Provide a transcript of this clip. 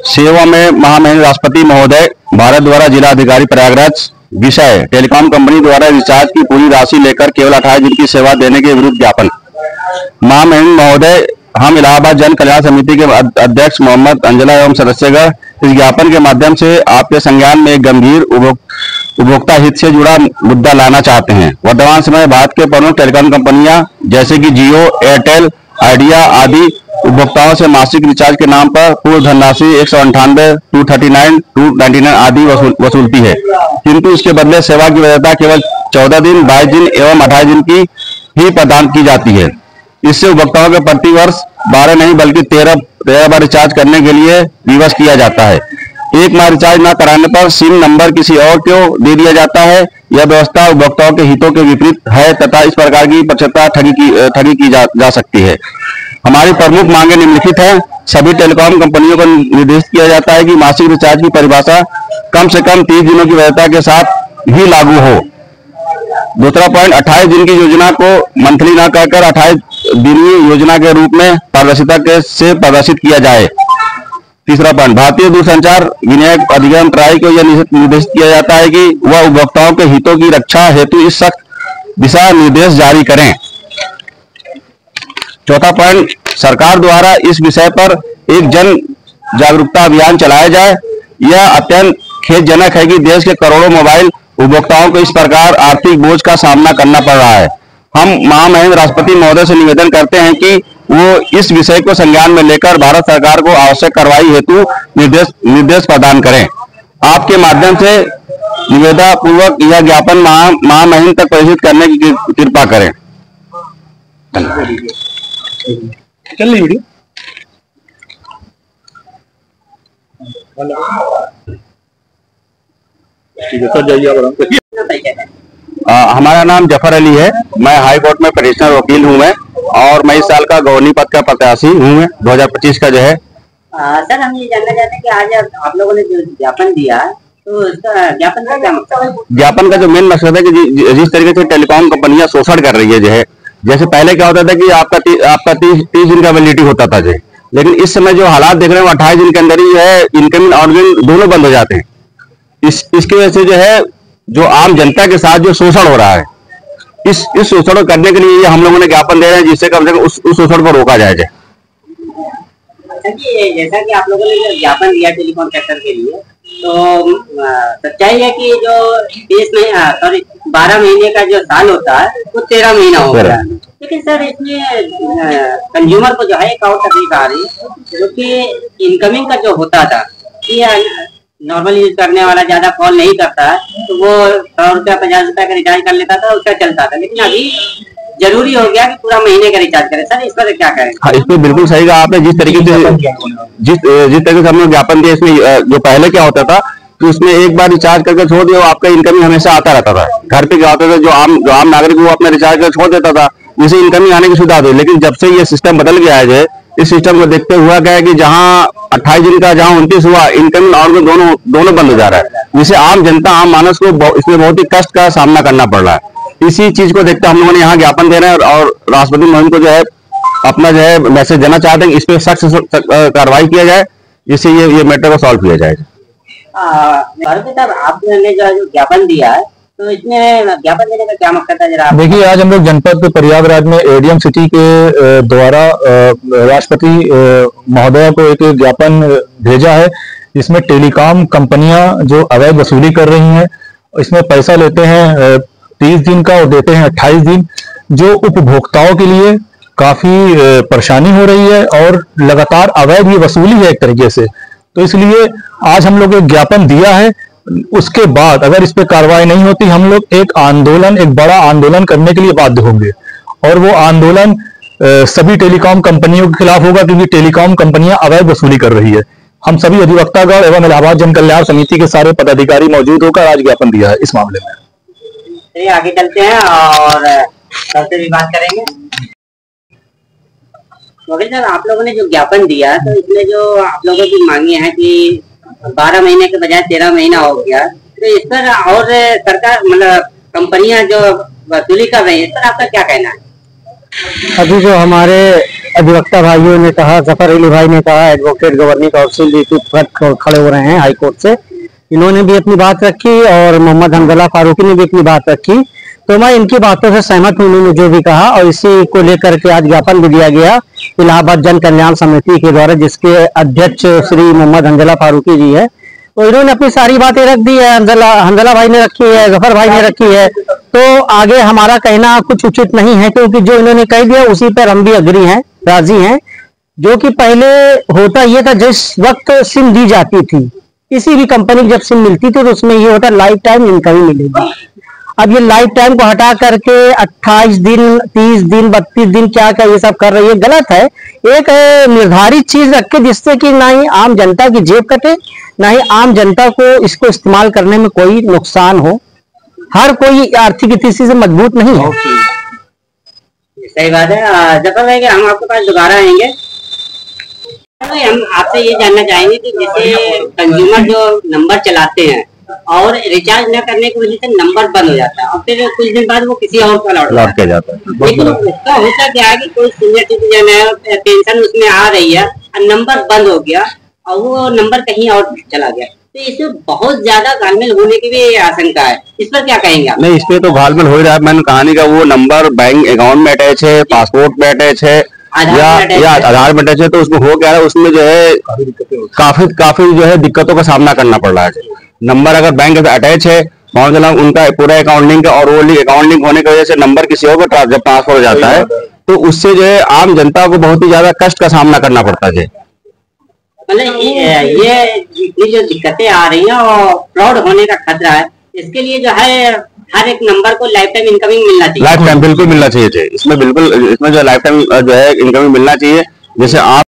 सेवा में महामहिम राष्ट्रपति महोदय, भारत द्वारा जिला अधिकारी प्रयागराज। विषय: टेलीकॉम कंपनी द्वारा रिचार्ज की पूरी राशि लेकर केवल 28 दिन की सेवा देने के विरुद्ध ज्ञापन। महामहिम महोदय, हम इलाहाबाद जन कल्याण समिति के अध्यक्ष मोहम्मद अंजला एवं सदस्यगण इस ज्ञापन के माध्यम से आपके संज्ञान में एक गंभीर उपभोक्ता हित से जुड़ा मुद्दा लाना चाहते हैं। वर्तमान समय भारत के प्रमुख टेलीकॉम कंपनियां जैसे कि जियो, एयरटेल, आइडिया आदि उपभोक्ताओं से मासिक रिचार्ज के नाम पर पूर्व धनराशि 198, 239, 299 आदि वसूलती है, किंतु इसके बदले सेवा की वैधता केवल 14 दिन, 22 दिन एवं 28 दिन की ही प्रदान की जाती है। इससे उपभोक्ताओं के प्रति वर्ष 12 नहीं बल्कि 13 बार रिचार्ज करने के लिए विवश किया जाता है। एक माह रिचार्ज न कराने पर सिम नंबर किसी और को दे दिया जाता है। यह व्यवस्था उपभोक्ताओं के हितों के विपरीत है तथा इस प्रकार की प्रचलित ठगी की जा सकती है। हमारी प्रमुख मांगे निम्नलिखित है। सभी टेलीकॉम कंपनियों को निर्देशित किया जाता है कि मासिक रिचार्ज की परिभाषा कम से कम 30 दिनों की वैधता के साथ ही लागू हो। दूसरा पॉइंट, 28 दिन की योजना को मंथली न कहकर 28 दिनी योजना के रूप में पारदर्शिता से प्रदर्शित किया जाए। तीसरा पॉइंट, भारतीय दूरसंचार विनियामक अधिनियम ट्राई को यह निर्देशित किया जाता है कि वह उपभोक्ताओं के हितों की रक्षा हेतु इस सख्त दिशा निर्देश जारी करें। चौथा पॉइंट, सरकार द्वारा इस विषय पर एक जन जागरूकता अभियान चलाया जाए। यह अत्यंत खेदजनक है कि देश के करोड़ों मोबाइल उपभोक्ताओं को इस प्रकार आर्थिक बोझ का सामना करना पड़ रहा है। हम महामहिम राष्ट्रपति महोदय से निवेदन करते हैं कि वो इस विषय को संज्ञान में लेकर भारत सरकार को आवश्यक कार्रवाई हेतु निर्देश प्रदान करें। आपके माध्यम से निवेदन पूर्वक यह ज्ञापन महामहिम तक प्रेषित करने की कृपा करें। चल रही वीडियो। हमारा नाम जफर अली है। मैं हाई कोर्ट में पेटिशनर वकील हूँ मैं, और मैं इस साल का गवर्नर पद का प्रत्याशी हूँ मैं 2025 का जो है। सर, हम ये जानना चाहते हैं कि आज आप लोगों ने जो ज्ञापन दिया तो इसका ज्ञापन का क्या मकसद है? ज्ञापन का जो मेन मकसद है कि जिस तरीके से टेलीकॉम कंपनियां शोषण कर रही है जो है, जैसे पहले क्या होता था कि आपका 30 दिन का वैलिडिटी होता था, लेकिन इस समय जो हालात देख रहे हैं 28 दिन के अंदर ही है इनकमिंग आउटगोइंग दोनों बंद हो जाते हैं। इसकी वजह से जो है जो आम जनता के साथ जो शोषण हो रहा है, इस शोषण को करने के लिए हम लोगों ने ज्ञापन दे रहे हैं, जिससे कम से कम उस शोषण को रोका जाए। जैसा कि आप लोगों ने जो ज्ञापन दिया टेलीकॉम सेक्टर के लिए, तो सच्चाई है कि जो 12 महीने का जो साल होता है वो 13 महीना हो गया। लेकिन सर, इसमें कंज्यूमर को जो है एक और तकलीफ आ रही है, जो कि इनकमिंग का जो होता था कि नॉर्मल यूज करने वाला ज्यादा कॉल नहीं करता है, तो वो 100 रुपया 50 रुपया का रिचार्ज कर लेता था, उसका चलता था। लेकिन अभी जरूरी हो गया कि पूरा महीने का रिचार्ज करें। सर, इस पर क्या करें? हाँ, इस पर बिल्कुल सही कहा आपने। जिस तरीके से हमने ज्ञापन दिया, इसमें जो पहले क्या होता था कि उसमें एक बार रिचार्ज करके छोड़ दिया, आपका इनकमिंग हमेशा आता रहता था। घर पे क्या होता था, जो आम नागरिक वो अपना रिचार्ज कर छोड़ देता था, जिससे इनकमिंग आने की सुविधा हुई। लेकिन जब से ये सिस्टम बदल गया है, इस सिस्टम को देखते हुआ क्या है कि जहाँ 28 दिन का जहाँ 29 हुआ, इनकमिंग आउटगोइंग दोनों बंद हो जा रहा है, जिससे आम जनता आम मानस को इसमें बहुत ही कष्ट का सामना करना पड़ रहा है। इसी चीज को देखते हम लोगों ने यहाँ ज्ञापन दे रहे हैं, और राष्ट्रपति महोदय को जो है अपना जो है मैसेज देना चाहते हैं कि इस पे सख्त कार्रवाई किया जाए, जिससे ये मैटर को सॉल्व किया जाए। साहब, आपने जो ज्ञापन दिया है, तो इसमें ज्ञापन देने का क्या मकसद है जरा? देखिए, आज हम लोग जनपद प्रयागराज में एडीएम सिटी के द्वारा राष्ट्रपति महोदय को एक ज्ञापन भेजा है। इसमें टेलीकॉम कंपनियां जो अवैध वसूली कर रही हैं, इसमें पैसा लेते हैं 30 दिन का और देते हैं 28 दिन, जो उपभोक्ताओं के लिए काफी परेशानी हो रही है और लगातार अवैध ये वसूली है एक तरीके से। तो इसलिए आज हम लोग एक ज्ञापन दिया है। उसके बाद अगर इस पे कार्रवाई नहीं होती, हम लोग एक बड़ा आंदोलन करने के लिए बाध्य होंगे, और वो आंदोलन सभी टेलीकॉम कंपनियों के खिलाफ होगा, क्योंकि टेलीकॉम कंपनियां अवैध वसूली कर रही है। हम सभी अधिवक्तागण एवं इलाहाबाद जन कल्याण समिति के सारे पदाधिकारी मौजूद होकर आज ज्ञापन दिया है इस मामले में। चलिए आगे चलते हैं और सबसे भी बात करेंगे। वकील साहब, आप लोगों ने जो ज्ञापन दिया, तो इसमें जो आप लोगों की मांगी है कि 12 महीने के बजाय 13 महीना हो गया, तो इस पर और सरकार मतलब कंपनियां जो वसूली कर रही है, इस पर आपका क्या कहना है? अभी जो हमारे अधिवक्ता भाइयों ने कहा, जफर अली भाई ने कहा, एडवोकेट गवर्निंग काउंसिल खड़े हो रहे हैं हाई कोर्ट से, इन्होंने भी अपनी बात रखी और मोहम्मद हमदल्ला फारूकी ने भी अपनी बात रखी। तो मैं इनकी बातों से सहमत हूं, उन्होंने जो भी कहा, और इसी को लेकर के आज ज्ञापन भी दिया गया इलाहाबाद जन कल्याण समिति के द्वारा, जिसके अध्यक्ष श्री मोहम्मद हमदल्ला फारूकी जी है। तो इन्होंने अपनी सारी बातें रख दी है, हमदल्ला भाई ने रखी है, जफर भाई ने रखी है। तो आगे हमारा कहना कुछ उचित नहीं है, क्योंकि जो इन्होंने कह दिया उसी पर हम भी अग्री हैं, राजी हैं। जो कि पहले होता ये था, जिस वक्त सिम दी जाती थी, किसी भी कंपनी की जब सिम मिलती थी तो उसमें ये होता लाइफ टाइम इनकम मिलेगी। अब ये लाइफ टाइम को हटा करके 28 दिन, 30 दिन, 32 दिन क्या क्या ये सब कर रही है, गलत है। एक निर्धारित चीज रख के, जिससे कि ना ही आम जनता की जेब कटे, ना ही आम जनता को इसको इस्तेमाल करने में कोई नुकसान हो। हर कोई आर्थिक स्थिति से मजबूत नहीं है। सही बात है। जफर भाई, हम आपके पास दोबारा आएंगे। हम आपसे ये जानना चाहेंगे कि जैसे कंज्यूमर जो नंबर चलाते हैं और रिचार्ज न करने की वजह से नंबर बंद हो जाता है और फिर कुछ दिन बाद वो किसी और का लौट के जाता है, लेकिन उसका होता क्या है कि कोई सीनियर सिटीजन है, पेंशन उसमें आ रही है और नंबर बंद हो गया और वो नंबर कहीं और चला गया, तो इसमें बहुत ज्यादा घालमेल होने की भी आशंका है। इस पर क्या कहेंगे आप? नहीं, इसमें तो घालमेल हो ही रहा है। मैंने कहानी का वो नंबर बैंक अकाउंट में अटैच है, पासपोर्ट में अटैच है या आधार में अटैच है, तो उसमें हो क्या है, उसमें जो है काफी जो है दिक्कतों का सामना करना पड़ रहा है। नंबर अगर बैंक पे अटैच है, मान चला उनका पूरा अकाउंट लिंक है और वो अकाउंट लिंक होने की वजह से नंबर किसी और को जब ट्रांसफर हो जाता है तो उससे जो है आम जनता को बहुत ही ज्यादा कष्ट का सामना करना पड़ता है। मतलब ये जो दिक्कतें आ रही हैं और फ्रॉड होने का खतरा है, इसके लिए जो है हर एक नंबर को लाइफ टाइम इनकमिंग मिलना चाहिए। लाइफ टाइम बिल्कुल मिलना चाहिए। इसमें जो लाइफ टाइम जो है इनकमिंग मिलना चाहिए। जैसे आप